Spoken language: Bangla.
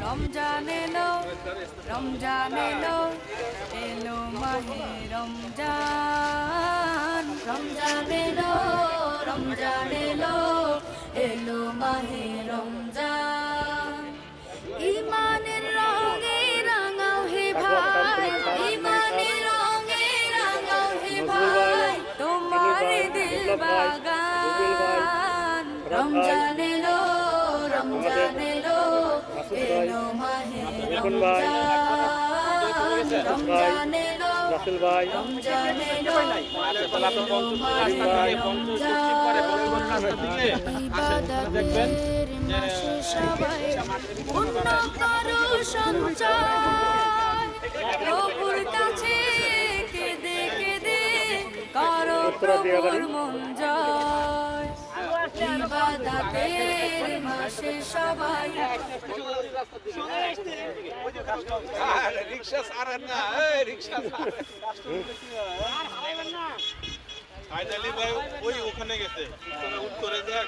রমজান এলো রমজান এলো এলো মাহে রমজান রমজান এলো রমজান এলো এলো মাহে রমজান ইমানের রঙে রাঙাও হে ভাই ইমানের রঙে রাঙাও হে ভাই তোমার দিল বাগান রমজান এলো রমজান এলো এলো মাহে রমজান রমজান এলো রমজান এলো ইবাদতের মাসে সবাই পুণ্য করো সঞ্চয় প্রভুর কাছে কেঁদে কেঁদে করো প্রভুর মন জয় ইবাদতের মাসে সবাই রিক্সা ছাড়েন না রিক্সা ফাইনালি ভাই ওই ওখানে গেছে উত্তরে যাক